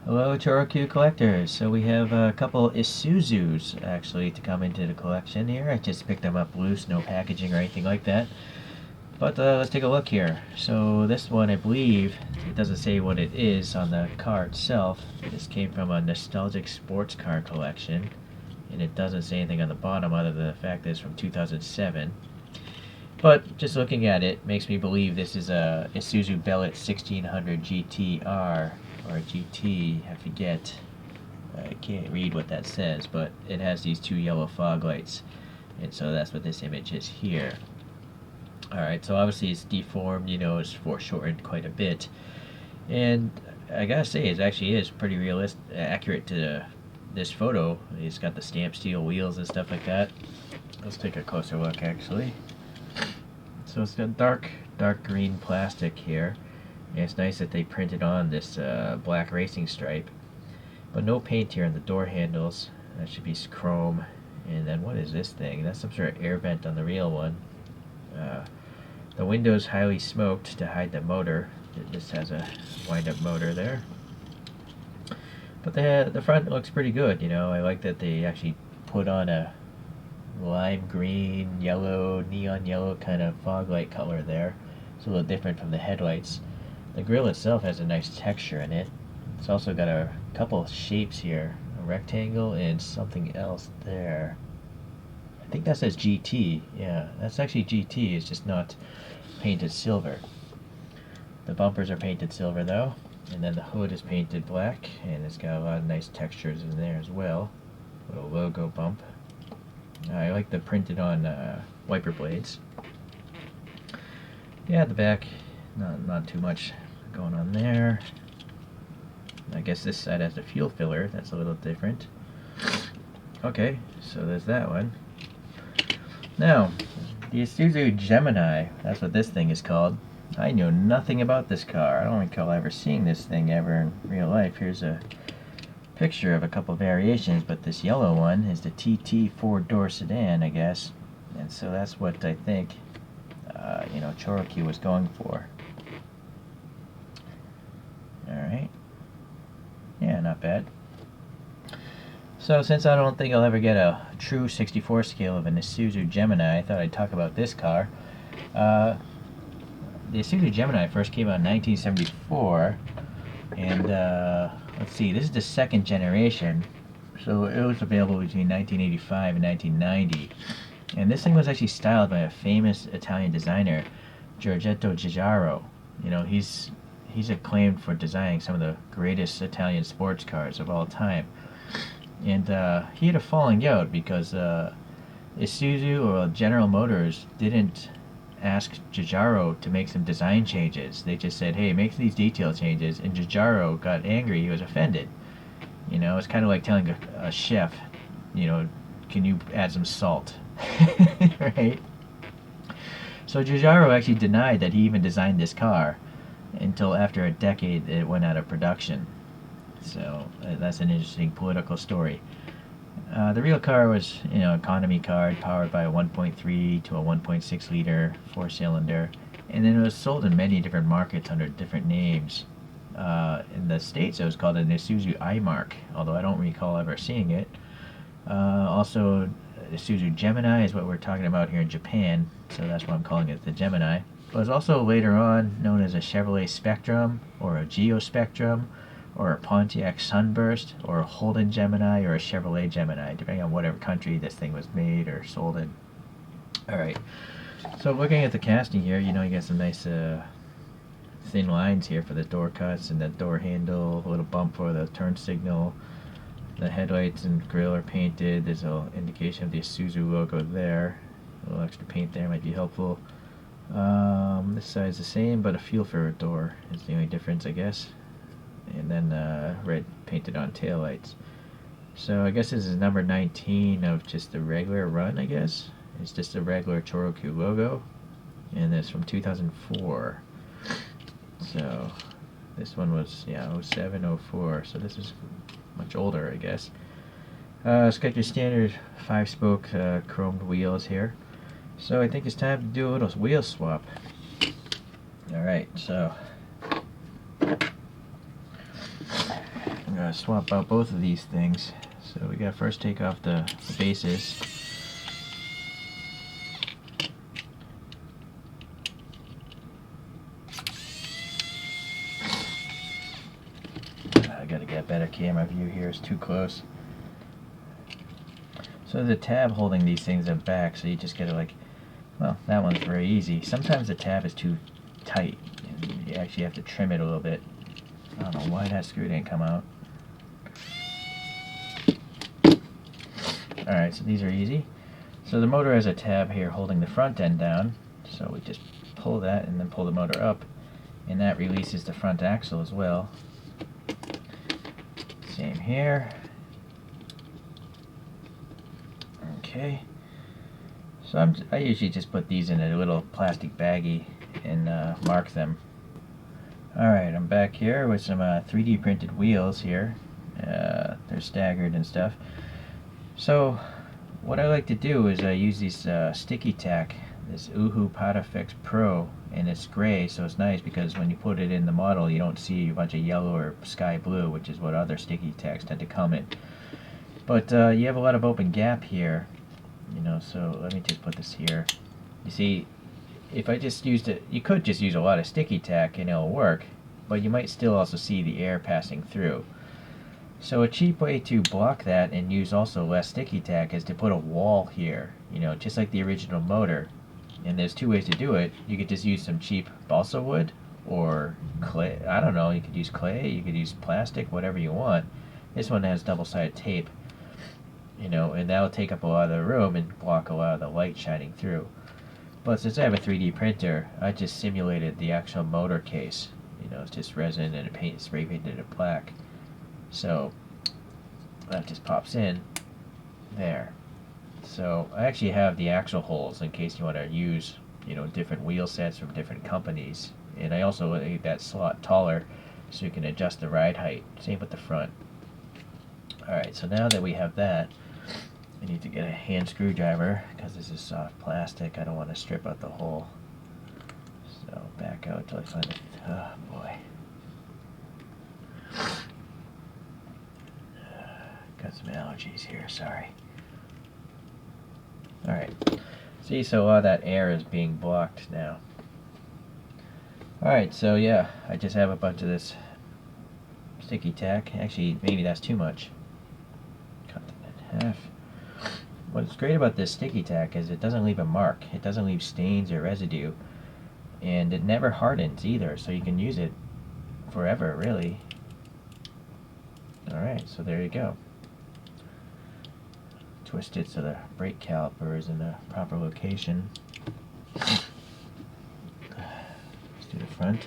Hello, Choro-Q collectors. So we have a couple Isuzus actually to come into the collection here. I just picked them up loose, no packaging or anything like that. But let's take a look here. So this one, I believe, it doesn't say what it is on the car itself. This came from a nostalgic sports car collection, and it doesn't say anything on the bottom other than the fact that it's from 2007. But just looking at it makes me believe this is a Isuzu Bellett 1600 GTR or GT, I forget. I can't read what that says, but it has these two yellow fog lights, and so that's what this image is here. Alright, so obviously it's deformed, you know, it's foreshortened quite a bit, and I gotta say it actually is pretty realistic, accurate to this photo. It's got the stamped steel wheels and stuff like that. Let's take a closer look actually. So it's got dark green plastic here. And it's nice that they printed on this black racing stripe. But no paint here on the door handles. That should be chrome. And then what is this thing? That's some sort of air vent on the real one. The window's highly smoked to hide the motor. This has a wind-up motor there. But the front looks pretty good, you know. I like that they actually put on a lime green, yellow, neon yellow kind of fog light color there. It's a little different from the headlights. The grille itself has a nice texture in it. It's also got a couple of shapes here, a rectangle and something else there. I think that says GT. Yeah, that's actually GT, it's just not painted silver. The bumpers are painted silver though, and then the hood is painted black, and it's got a lot of nice textures in there as well. Little logo bump. I like the printed on wiper blades. Yeah, at the back, not too much going on there. I guess this side has the fuel filler. That's a little different. Okay, so there's that one. Now, the Isuzu Gemini. That's what this thing is called. I know nothing about this car. I don't recall ever seeing this thing ever in real life. Here's a picture of a couple variations, but this yellow one is the TT 4-door sedan, I guess, and so that's what I think you know, ChoroQ was going for. Alright, yeah, not bad. So since I don't think I'll ever get a true 64 scale of an Isuzu Gemini, I thought I'd talk about this car. The Isuzu Gemini first came out in 1974, and let's see, this is the second generation, so it was available between 1985 and 1990. And this thing was actually styled by a famous Italian designer, Giorgetto Giugiaro. You know, he's acclaimed for designing some of the greatest Italian sports cars of all time. And he had a falling out because Isuzu or General Motors didn't ask Giugiaro to make some design changes. They just said, hey, make these detail changes, and Giugiaro got angry. He was offended. You know, it's kind of like telling a chef, you know, can you add some salt? Right? So Giugiaro actually denied that he even designed this car until after a decade it went out of production. So that's an interesting political story. The real car was, you know, economy car powered by a 1.3 to a 1.6 liter 4-cylinder, and then it was sold in many different markets under different names. In the States it was called an Isuzu iMark, although I don't recall ever seeing it. Also, Isuzu Gemini is what we're talking about here in Japan, so that's why I'm calling it the Gemini. It was also later on known as a Chevrolet Spectrum, or a Geo Spectrum, or a Pontiac Sunburst, or a Holden Gemini, or a Chevrolet Gemini, depending on whatever country this thing was made or sold in. Alright, so looking at the casting here, you know, you got some nice thin lines here for the door cuts and the door handle, a little bump for the turn signal. The headlights and grille are painted. There's an indication of the Isuzu logo there. A little extra paint there might be helpful. This side's the same, but a fuel filler door is the only difference, I guess. And then red painted on taillights. So I guess this is number 19 of just the regular run, I guess. It's just a regular ChoroQ logo. And it's from 2004. So this one was, yeah, 07, 04. So this is much older, I guess. It's got your standard 5-spoke chromed wheels here. So I think it's time to do a little wheel swap. Alright, so swap out both of these things. So we gotta first take off the bases. I gotta get a better camera view here, it's too close. So the tab holding these things are back, so you just gotta like, well, that one's very easy. Sometimes the tab is too tight, and you actually have to trim it a little bit. I don't know why that screw didn't come out. Alright, so these are easy. So the motor has a tab here holding the front end down, so we just pull that and then pull the motor up, and that releases the front axle as well. Same here. Okay. So I usually just put these in a little plastic baggie and mark them. Alright, I'm back here with some 3D printed wheels here. They're staggered and stuff. So what I like to do is I use these sticky tack, this Uhu Potafix Pro, and it's gray, so it's nice because when you put it in the model you don't see a bunch of yellow or sky blue, which is what other sticky tacks tend to come in. But you have a lot of open gap here, you know, so let me just put this here. You see, if I just used it, you could just use a lot of sticky tack and it'll work, but you might still also see the air passing through. So a cheap way to block that and use also less sticky tack is to put a wall here, you know, just like the original motor. And there's two ways to do it. You could just use some cheap balsa wood or clay. I don't know, you could use clay, you could use plastic, whatever you want. This one has double-sided tape, you know, and that'll take up a lot of the room and block a lot of the light shining through. But since I have a 3D printer, I just simulated the actual motor case. You know, it's just resin and a spray painted it black. So that just pops in there. So I actually have the axle holes in case you want to use, you know, different wheel sets from different companies. And I also made that slot taller so you can adjust the ride height. Same with the front. Alright, so now that we have that, I need to get a hand screwdriver because this is soft plastic. I don't want to strip out the hole. So back out till I find it. Oh boy. Got some allergies here, sorry. Alright, see, so a lot of that air is being blocked now. Alright, so yeah, I just have a bunch of this sticky tack. Actually, maybe that's too much. Cut that in half. What's great about this sticky tack is it doesn't leave a mark. It doesn't leave stains or residue. And it never hardens either, so you can use it forever, really. Alright, so there you go. Twist it so the brake caliper is in the proper location. Let's do the front.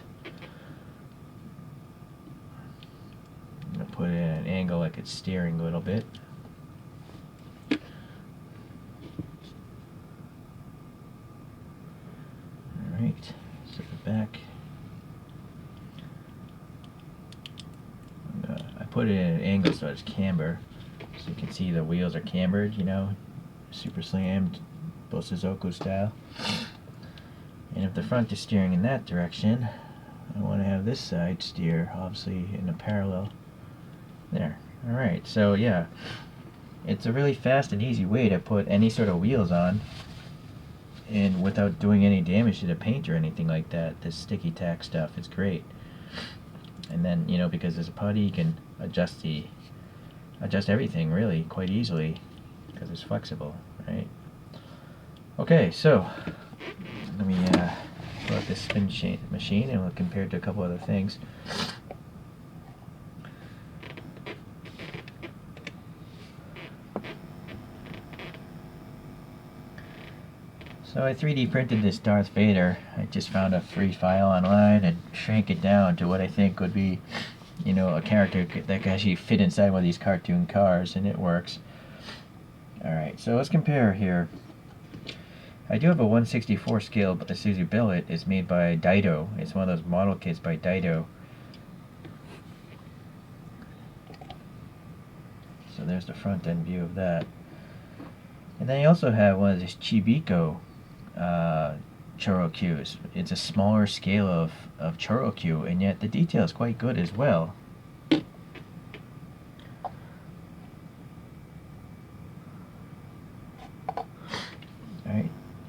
I'm going to put it at an angle like it's steering a little bit. Alright, so the back. I put it at an angle so it's camber. So you can see the wheels are cambered, you know, super slammed, Bosuzoku style. And if the front is steering in that direction, I want to have this side steer, obviously, in a parallel. There. Alright, so yeah, it's a really fast and easy way to put any sort of wheels on, and without doing any damage to the paint or anything like that. This sticky tack stuff is great. And then, you know, because there's a putty, you can adjust everything really quite easily because it's flexible, right? Okay, so let me pull out this spin machine and we'll compare it to a couple other things. So I 3D printed this Darth Vader. I just found a free file online and shrank it down to what I think would be, you know, a character that can actually fit inside one of these cartoon cars, and it works. Alright, so let's compare here. I do have a 1/64 scale Isuzu Bellett. It's made by Daido. It's one of those model kits by Daido. So there's the front end view of that. And then I also have one of these Chibiko Choro-Qs. It's a smaller scale of Choro-Q, and yet the detail is quite good as well.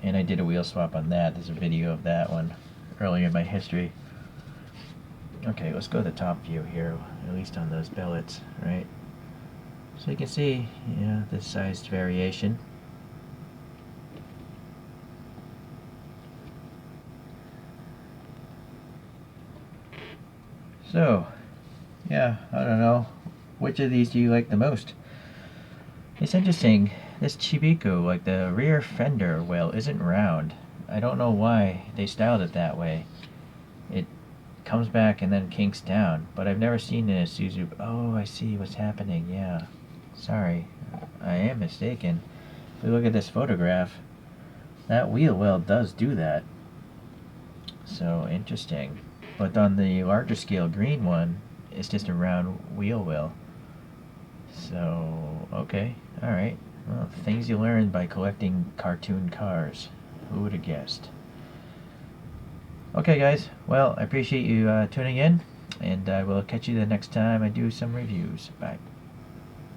And I did a wheel swap on that. There's a video of that one earlier in my history. Okay, let's go to the top view here, at least on those bellets, right? So you can see, yeah, the size variation. So, yeah, I don't know. Which of these do you like the most? It's interesting. This Chibiku, like the rear fender well, isn't round. I don't know why they styled it that way. It comes back and then kinks down, but I've never seen an Isuzu. Oh, I see what's happening. Yeah, sorry, I am mistaken. If we look at this photograph, that wheel well does do that. So interesting. But on the larger scale green one, it's just a round wheel well. So, okay, alright. Well, things you learn by collecting cartoon cars. Who would have guessed? Okay, guys. Well, I appreciate you tuning in, and I will catch you the next time I do some reviews. Bye.